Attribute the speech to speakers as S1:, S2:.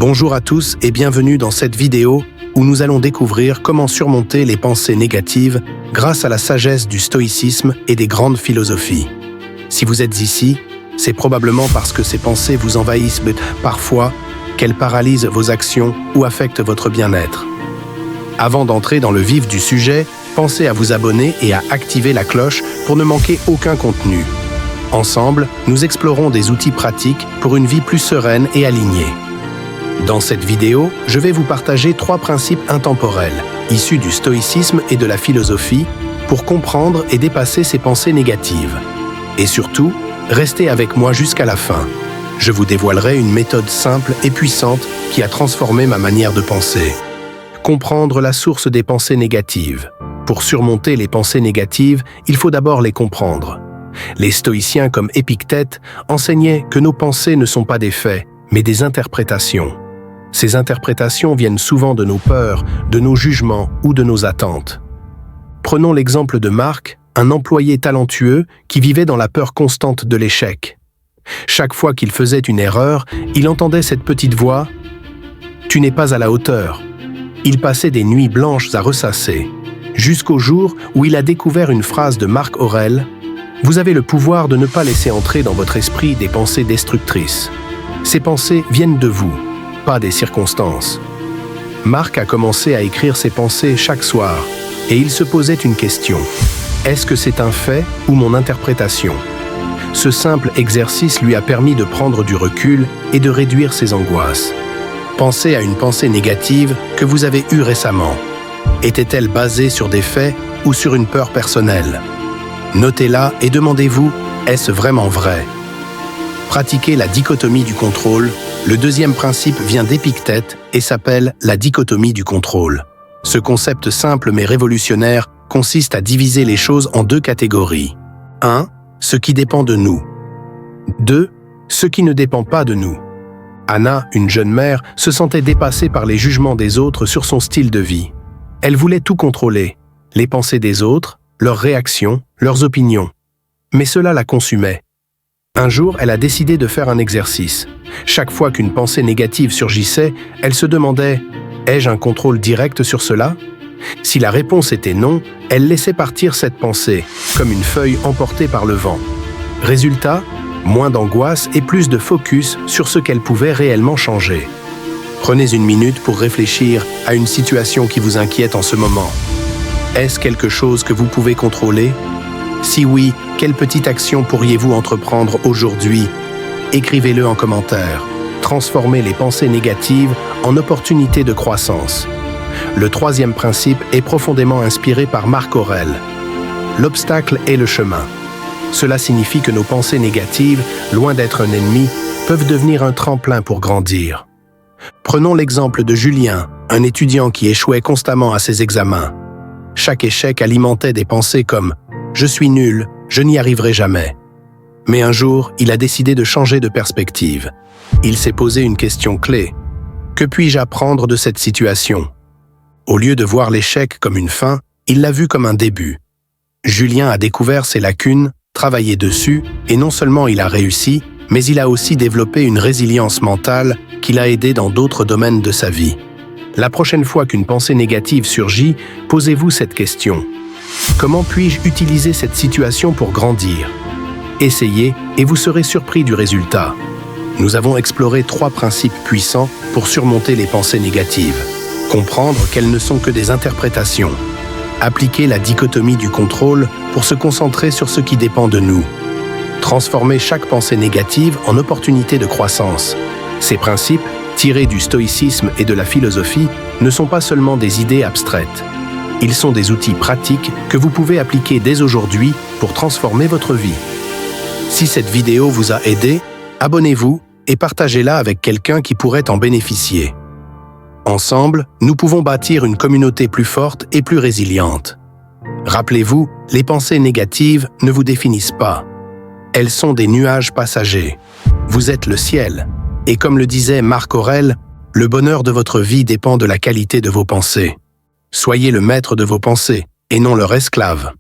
S1: Bonjour à tous et bienvenue dans cette vidéo où nous allons découvrir comment surmonter les pensées négatives grâce à la sagesse du stoïcisme et des grandes philosophies. Si vous êtes ici, c'est probablement parce que ces pensées vous envahissent parfois, qu'elles paralysent vos actions ou affectent votre bien-être. Avant d'entrer dans le vif du sujet, pensez à vous abonner et à activer la cloche pour ne manquer aucun contenu. Ensemble, nous explorons des outils pratiques pour une vie plus sereine et alignée. Dans cette vidéo, je vais vous partager 3 principes intemporels, issus du stoïcisme et de la philosophie, pour comprendre et dépasser ces pensées négatives. Et surtout, restez avec moi jusqu'à la fin. Je vous dévoilerai une méthode simple et puissante qui a transformé ma manière de penser. Comprendre la source des pensées négatives. Pour surmonter les pensées négatives, il faut d'abord les comprendre. Les stoïciens comme Épictète enseignaient que nos pensées ne sont pas des faits, mais des interprétations. Ces interprétations viennent souvent de nos peurs, de nos jugements ou de nos attentes. Prenons l'exemple de Marc, un employé talentueux qui vivait dans la peur constante de l'échec. Chaque fois qu'il faisait une erreur, il entendait cette petite voix « Tu n'es pas à la hauteur ». Il passait des nuits blanches à ressasser, jusqu'au jour où il a découvert une phrase de Marc Aurèle « Vous avez le pouvoir de ne pas laisser entrer dans votre esprit des pensées destructrices. Ces pensées viennent de vous, pas des circonstances. » Marc a commencé à écrire ses pensées chaque soir, et il se posait une question. Est-ce que c'est un fait ou mon interprétation? Ce simple exercice lui a permis de prendre du recul et de réduire ses angoisses. Pensez à une pensée négative que vous avez eue récemment. Était-elle basée sur des faits ou sur une peur personnelle? Notez-la et demandez-vous, est-ce vraiment vrai? Pratiquez la dichotomie du contrôle. Le deuxième principe vient d'Épictète et s'appelle la dichotomie du contrôle. Ce concept simple mais révolutionnaire consiste à diviser les choses en 2 catégories. 1. Ce qui dépend de nous. 2. Ce qui ne dépend pas de nous. Anna, une jeune mère, se sentait dépassée par les jugements des autres sur son style de vie. Elle voulait tout contrôler, les pensées des autres, leurs réactions, leurs opinions. Mais cela la consumait. Un jour, elle a décidé de faire un exercice. Chaque fois qu'une pensée négative surgissait, elle se demandait « Ai-je un contrôle direct sur cela ?» Si la réponse était non, elle laissait partir cette pensée, comme une feuille emportée par le vent. Résultat, moins d'angoisse et plus de focus sur ce qu'elle pouvait réellement changer. Prenez une minute pour réfléchir à une situation qui vous inquiète en ce moment. Est-ce quelque chose que vous pouvez contrôler? Si oui, quelle petite action pourriez-vous entreprendre aujourd'hui? Écrivez-le en commentaire. Transformez les pensées négatives en opportunités de croissance. Le 3e principe est profondément inspiré par Marc Aurèle. L'obstacle est le chemin. Cela signifie que nos pensées négatives, loin d'être un ennemi, peuvent devenir un tremplin pour grandir. Prenons l'exemple de Julien, un étudiant qui échouait constamment à ses examens. Chaque échec alimentait des pensées comme « Je suis nul, je n'y arriverai jamais ». Mais un jour, il a décidé de changer de perspective. Il s'est posé une question clé. Que puis-je apprendre de cette situation? Au lieu de voir l'échec comme une fin, il l'a vu comme un début. Julien a découvert ses lacunes, travaillé dessus, et non seulement il a réussi, mais il a aussi développé une résilience mentale qui l'a aidé dans d'autres domaines de sa vie. La prochaine fois qu'une pensée négative surgit, posez-vous cette question. Comment puis-je utiliser cette situation pour grandir? Essayez et vous serez surpris du résultat. Nous avons exploré 3 principes puissants pour surmonter les pensées négatives. Comprendre qu'elles ne sont que des interprétations. Appliquer la dichotomie du contrôle pour se concentrer sur ce qui dépend de nous. Transformer chaque pensée négative en opportunité de croissance. Ces principes, tirés du stoïcisme et de la philosophie, ne sont pas seulement des idées abstraites. Ils sont des outils pratiques que vous pouvez appliquer dès aujourd'hui pour transformer votre vie. Si cette vidéo vous a aidé, abonnez-vous et partagez-la avec quelqu'un qui pourrait en bénéficier. Ensemble, nous pouvons bâtir une communauté plus forte et plus résiliente. Rappelez-vous, les pensées négatives ne vous définissent pas. Elles sont des nuages passagers. Vous êtes le ciel. Et comme le disait Marc Aurèle, le bonheur de votre vie dépend de la qualité de vos pensées. Soyez le maître de vos pensées et non leur esclave.